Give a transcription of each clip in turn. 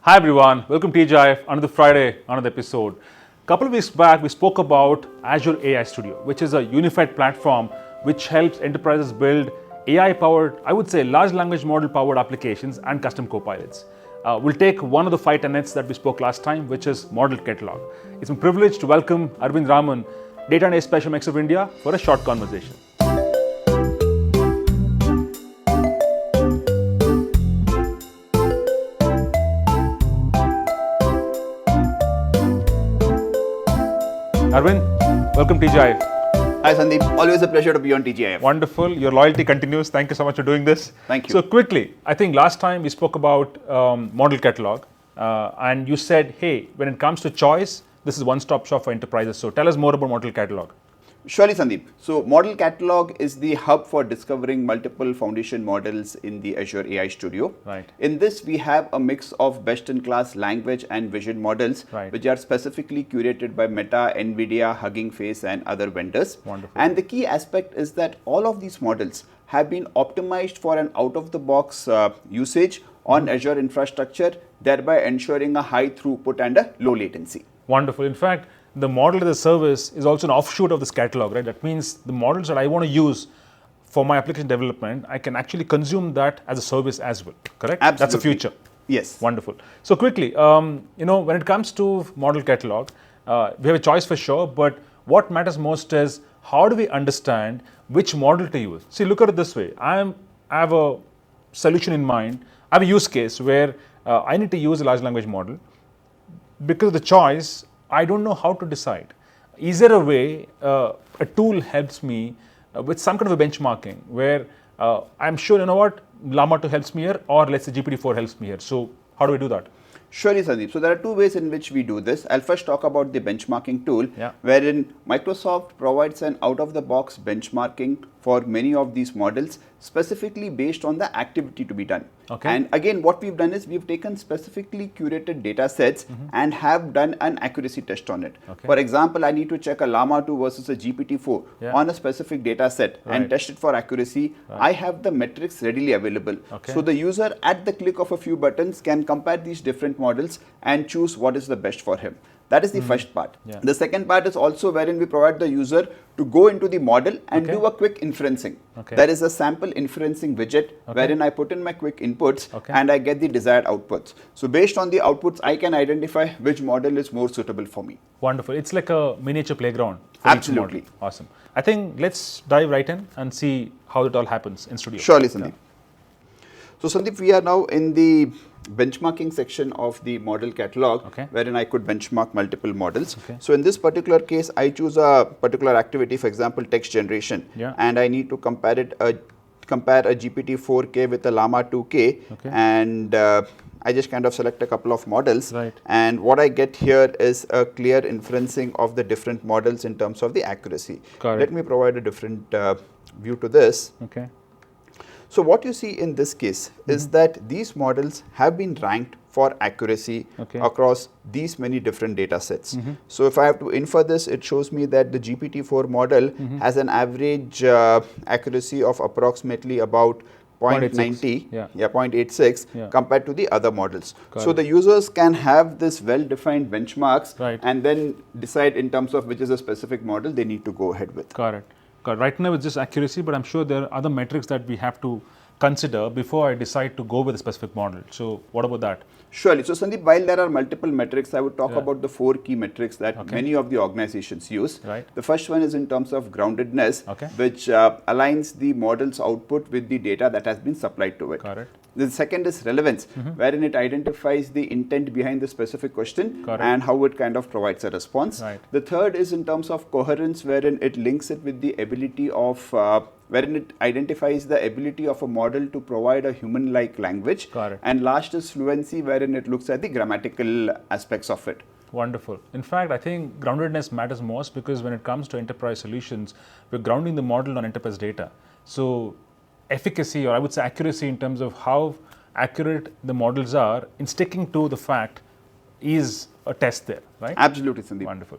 Hi everyone, welcome to TGIF, another Friday, another episode. A couple of weeks back, we spoke about Azure AI Studio, which is a unified platform which helps enterprises build AI-powered, I would say large language model-powered applications and custom copilots. We'll take one of the 5 tenets that we spoke last time, which is Model Catalog. It's my privilege to welcome Arvind Raman, Data and AI Special Mix of India, for a short conversation. Arvind, welcome to TGIF. Hi Sandeep, always a pleasure to be on TGIF. Wonderful, your loyalty continues. Thank you so much for doing this. Thank you. So quickly, I think last time we spoke about Model Catalog and you said, hey, when it comes to choice, this is one-stop shop for enterprises. So tell us more about Model Catalog. Surely Sandeep. So Model Catalog is the hub for discovering multiple foundation models in the Azure AI Studio. Right. In this, we have a mix of best-in-class language and vision models, which are specifically curated by Meta, NVIDIA, Hugging Face, and other vendors. Wonderful. And the key aspect is that all of these models have been optimized for an out-of-the-box usage on Azure infrastructure, thereby ensuring a high throughput and a low latency. Wonderful. In fact, the model as a service is also an offshoot of this catalog, right? That means the models that I want to use for my application development, I can actually consume that as a service as well, correct? Absolutely. That's the future. Yes. Wonderful. So quickly, when it comes to Model Catalog, we have a choice for sure, but what matters most is how do we understand which model to use? See, look at it this way. I have a solution in mind. I have a use case where I need to use a large language model. Because of the choice, I don't know how to decide. Is there a way a tool helps me with some kind of a benchmarking where I'm sure, you know what, Llama 2 helps me here, or let's say GPT-4 helps me here. So how do we do that? Surely, Sandeep. So there are 2 ways in which we do this. I'll first talk about the benchmarking tool, wherein Microsoft provides an out-of-the-box benchmarking for many of these models, specifically based on the activity to be done. Okay. And again, what we've done is we've taken specifically curated data sets and have done an accuracy test on it. Okay. For example, I need to check a Llama 2 versus a GPT-4 on a specific data set and test it for accuracy. I have the metrics readily available. Okay. So the user at the click of a few buttons can compare these different models and choose what is the best for him. That is the first part. Yeah. The second part is also wherein we provide the user to go into the model and do a quick inferencing. Okay. There is a sample inferencing widget wherein I put in my quick inputs and I get the desired outputs. So based on the outputs, I can identify which model is more suitable for me. Wonderful. It's like a miniature playground. Absolutely. Awesome. I think let's dive right in and see how it all happens in studio. Surely, Sandeep. So Sandeep, we are now in the benchmarking section of the model catalog, wherein I could benchmark multiple models. So in this particular case, I choose a particular activity, for example, text generation, and I need to compare a GPT-4K with a Llama 2K, and I just kind of select a couple of models, and what I get here is a clear inferencing of the different models in terms of the accuracy. Let me provide a different view to this. So what you see in this case is that these models have been ranked for accuracy across these many different data sets. So if I have to infer this, it shows me that the GPT-4 model has an average accuracy of approximately about 0.90, 0.86 compared to the other models. So the users can have this well-defined benchmarks and then decide in terms of which is a specific model they need to go ahead with. Correct. Right now it's just accuracy, but I'm sure there are other metrics that we have to consider before I decide to go with a specific model. So what about that? Surely. So Sandeep, while there are multiple metrics, I would talk about the 4 key metrics that many of the organizations use. The first one is in terms of groundedness, which aligns the model's output with the data that has been supplied to it. The second is relevance, wherein it identifies the intent behind the specific question and how it kind of provides a response. The third is in terms of coherence, wherein it links it with the ability of, wherein it identifies the ability of a model to provide a human-like language. And last is fluency, wherein it looks at the grammatical aspects of it. Wonderful. In fact, I think groundedness matters most because when it comes to enterprise solutions, we're grounding the model on enterprise data. So efficacy, or I would say accuracy in terms of how accurate the models are in sticking to the fact is a test there, right? Absolutely, Sandeep. Wonderful.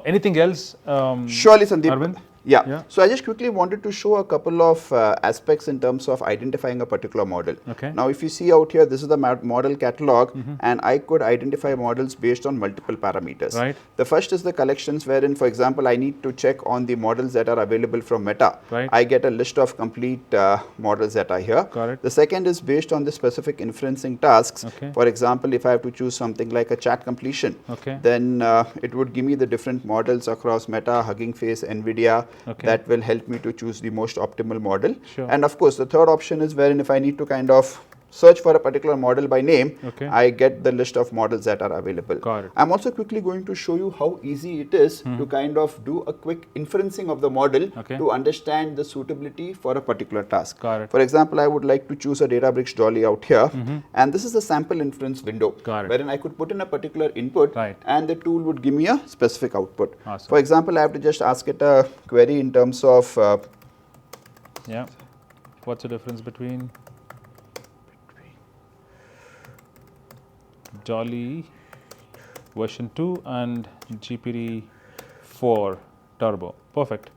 Anything else? Surely, Sandeep. Arvind? Yeah. So I just quickly wanted to show a couple of aspects in terms of identifying a particular model. Okay. Now, if you see out here, this is the model catalog, and I could identify models based on multiple parameters. Right. The first is the collections, wherein, for example, I need to check on the models that are available from Meta. Right. I get a list of complete models that are here. Got it. The second is based on the specific inferencing tasks. Okay. For example, if I have to choose something like a chat completion, Okay. then it would give me the different models across Meta, Hugging Face, NVIDIA. Okay. That will help me to choose the most optimal model. Sure. And of course, the third option is wherein if I need to kind of search for a particular model by name, Okay. I get the list of models that are available. Got it. I'm also quickly going to show you how easy it is to kind of do a quick inferencing of the model Okay. to understand the suitability for a particular task. Got it. For example, I would like to choose a Databricks Dolly out here, and this is a sample inference window, Got it. wherein I could put in a particular input, Right. and the tool would give me a specific output. Awesome. For example, I have to just ask it a query in terms of Yeah. What's the difference between Dolly version 2 and GPT 4 Turbo? Perfect.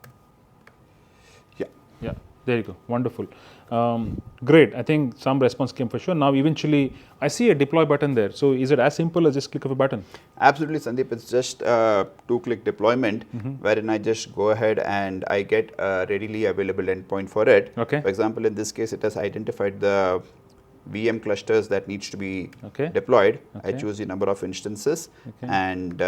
yeah. Yeah, there you go. Wonderful. Great. I think some response came for sure. Now, eventually, I see a deploy button there. So, is it as simple as just click of a button? Absolutely, Sandeep. It's just a two-click deployment wherein I just go ahead and I get a readily available endpoint for it. Okay. For example, in this case, it has identified the VM clusters that needs to be Okay. deployed. I Okay. choose the number of instances, Okay. and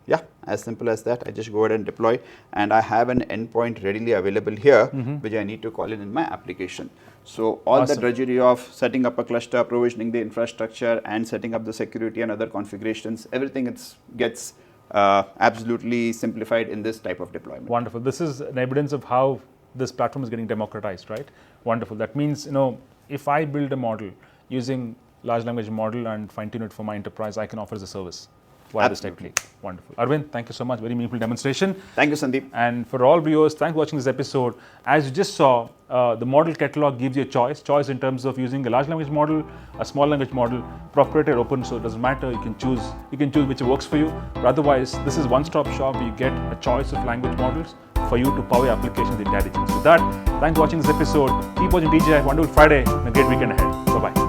yeah, as simple as that. I just go ahead and deploy, and I have an endpoint readily available here, which I need to call in my application. So all the Awesome. drudgery of setting up a cluster, provisioning the infrastructure, and setting up the security and other configurations, everything gets absolutely simplified in this type of deployment. Wonderful. This is an evidence of how this platform is getting democratized, right? Wonderful. That means, if I build a model using large language model and fine tune it for my enterprise, I can offer as a service via this Absolutely. technique. Wonderful. Arvind, thank you so much. Very meaningful demonstration. Thank you, Sandeep. And for all viewers, thanks for watching this episode. As you just saw, the model catalog gives you a choice in terms of using a large language model, a small language model, proprietary, open, so it doesn't matter. You can choose which works for you. But otherwise, this is one-stop shop where you get a choice of language models for you to power your applications with intelligence. With that, thanks for watching this episode. Keep watching TGIF. Wonderful Friday and a great weekend ahead. Bye-bye.